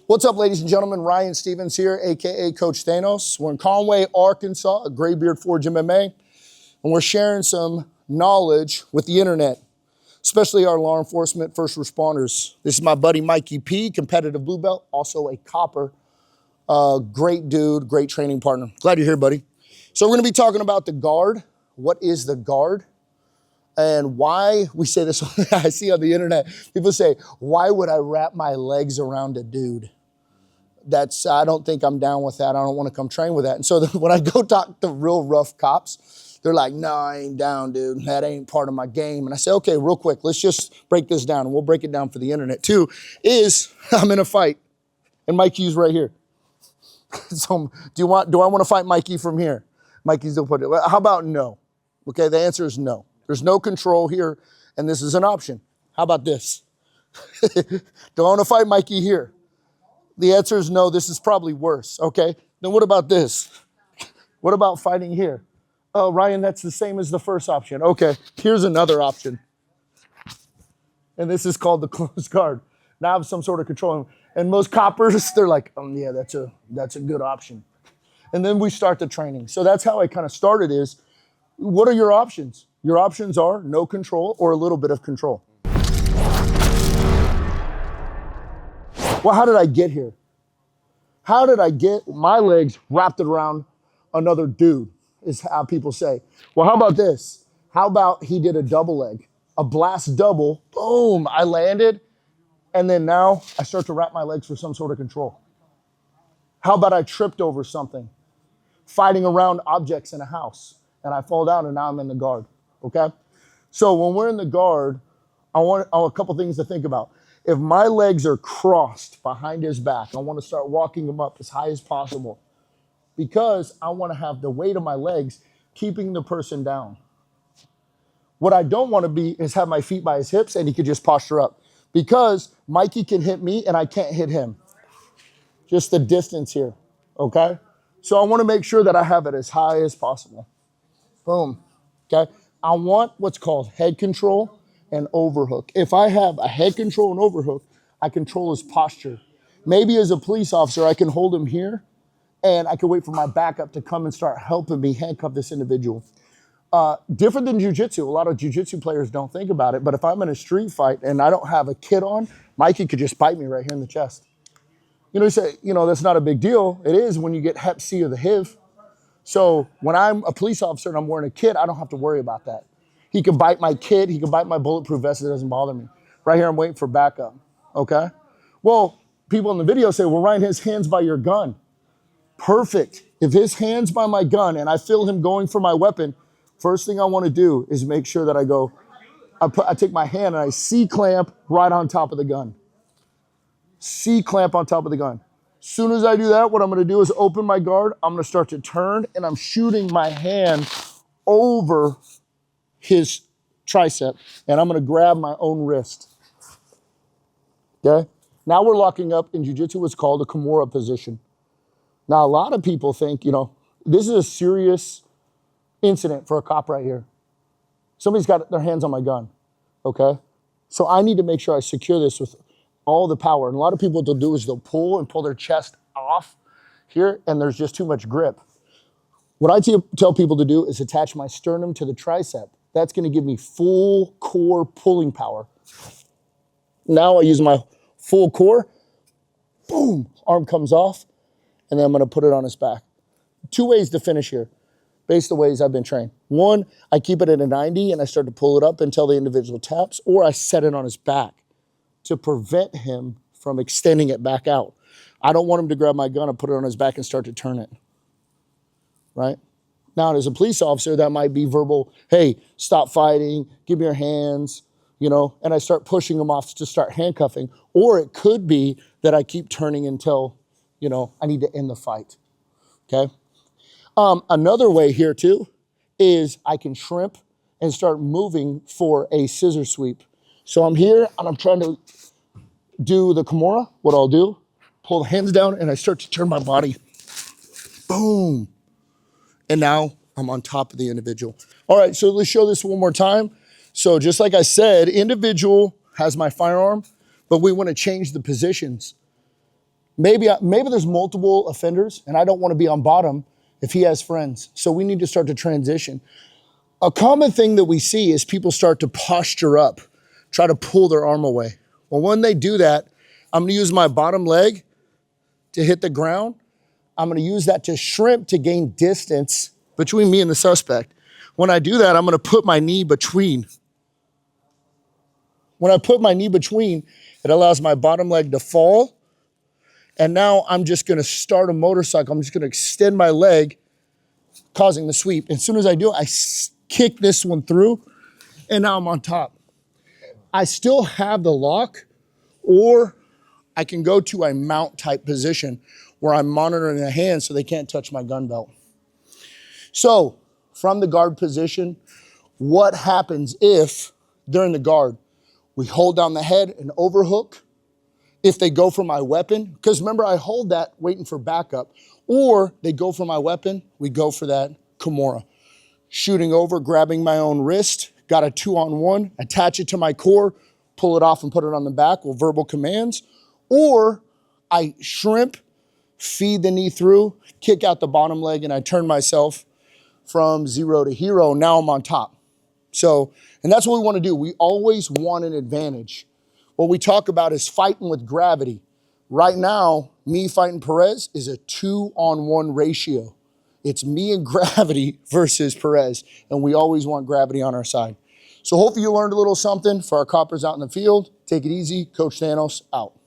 What's up, ladies and gentlemen? Ryan Stevens here, AKA Coach Thanos. We're in Conway, Arkansas, at Graybeard Forge MMA, and we're sharing some knowledge with the internet, especially our law enforcement first responders. This is my buddy Mikey P, competitive blue belt, also a copper. Great dude, great training partner. Glad you're here, buddy. So we're gonna be talking about the guard. What is the guard? And why we say this, I see on the internet, people say, why would I wrap my legs around a dude? I don't think I'm down with that. I don't want to come train with that. And so when I go talk to real rough cops, they're like, no, I ain't down, dude. That ain't part of my game. And I say, okay, real quick, let's just break this down. And we'll break it down for the internet too, is I'm in a fight and Mikey's right here. So do I want to fight Mikey from here? Mikey's still put it. How about no? Okay, the answer is no. There's no control here, and this is an option. How about this? Do I want to fight Mikey here? The answer is no, this is probably worse, okay? Then what about this? What about fighting here? Oh, Ryan, that's the same as the first option. Okay, here's another option. And this is called the closed guard. Now I have some sort of control. And most coppers, they're like, yeah, that's a good option. And then we start the training. So that's how I kind of started is, what are your options? Your options are no control or a little bit of control. Well, how did I get here? How did I get my legs wrapped around another dude, is how people say. Well, how about this? How about he did a double leg, a blast double, boom, I landed, and then now I start to wrap my legs for some sort of control. How about I tripped over something, fighting around objects in a house, and I fall down and now I'm in the guard, okay? So when we're in the guard, I want a couple things to think about. If my legs are crossed behind his back, I want to start walking him up as high as possible because I want to have the weight of my legs keeping the person down. What I don't want to be is have my feet by his hips and he could just posture up because Mikey can hit me and I can't hit him. Just the distance here, okay? So I want to make sure that I have it as high as possible. Boom, okay? I want what's called head control and overhook. If I have a head control and overhook, I control his posture. Maybe as a police officer, I can hold him here and I can wait for my backup to come and start helping me handcuff this individual. Different than jiu-jitsu. A lot of jiu-jitsu players don't think about it, but if I'm in a street fight and I don't have a kit on, Mikey could just bite me right here in the chest. You know, you say, that's not a big deal. It is when you get Hep C or the HIV. So when I'm a police officer and I'm wearing a kit, I don't have to worry about that. He can bite my kit, he can bite my bulletproof vest, it doesn't bother me. Right here, I'm waiting for backup, okay? Well, people in the video say, well, Ryan, his hand's by your gun. Perfect. If his hand's by my gun and I feel him going for my weapon, first thing I want to do is make sure that I take my hand and I C-clamp right on top of the gun. C-clamp on top of the gun. As soon as I do that, what I'm going to do is open my guard. I'm going to start to turn and I'm shooting my hand over his tricep and I'm going to grab my own wrist. Okay? Now we're locking up in jiu-jitsu what's called a kimura position. Now a lot of people think, this is a serious incident for a cop right here. Somebody's got their hands on my gun, okay? So I need to make sure I secure this with all the power. And a lot of people, what they'll do is they'll pull and pull their chest off here and there's just too much grip. What I tell people to do is attach my sternum to the tricep. That's going to give me full core pulling power. Now I use my full core, boom, arm comes off, and then I'm going to put it on his back. Two ways to finish here, based on the ways I've been trained. One, I keep it at a 90 and I start to pull it up until the individual taps, or I set it on his back to prevent him from extending it back out. I don't want him to grab my gun and put it on his back and start to turn it, right? Now, as a police officer, that might be verbal, hey, stop fighting, give me your hands, and I start pushing them off to start handcuffing. Or it could be that I keep turning until, I need to end the fight, okay? Another way here too is I can shrimp and start moving for a scissor sweep. So I'm here and I'm trying to do the kimura. What I'll do, pull the hands down and I start to turn my body. Boom. And now I'm on top of the individual. All right, so let's show this one more time. So just like I said, individual has my firearm, but we want to change the positions. Maybe there's multiple offenders, and I don't want to be on bottom if he has friends. So we need to start to transition. A common thing that we see is people start to posture up, try to pull their arm away. Well, when they do that, I'm going to use my bottom leg to hit the ground. I'm going to use that to shrimp to gain distance between me and the suspect. When I do that, I'm going to put my knee between. When I put my knee between, it allows my bottom leg to fall. And now I'm just going to start a motorcycle. I'm just going to extend my leg, causing the sweep. As soon as I do it, I kick this one through, and now I'm on top. I still have the lock, or I can go to a mount type position where I'm monitoring the hands so they can't touch my gun belt. So from the guard position, what happens if during the guard, we hold down the head and overhook? If they go for my weapon, because remember I hold that waiting for backup, or they go for my weapon, we go for that kimura. Shooting over, grabbing my own wrist, got a 2-on-1, attach it to my core, pull it off and put it on the back with verbal commands, or I shrimp, feed the knee through, kick out the bottom leg, and I turn myself from 0 to hero. Now I'm on top. So, and that's what we want to do. We always want an advantage. What we talk about is fighting with gravity. Right now, me fighting Perez is a 2-on-1 ratio. It's me and gravity versus Perez, and we always want gravity on our side. So hopefully you learned a little something for our coppers out in the field. Take it easy. Coach Thanos out.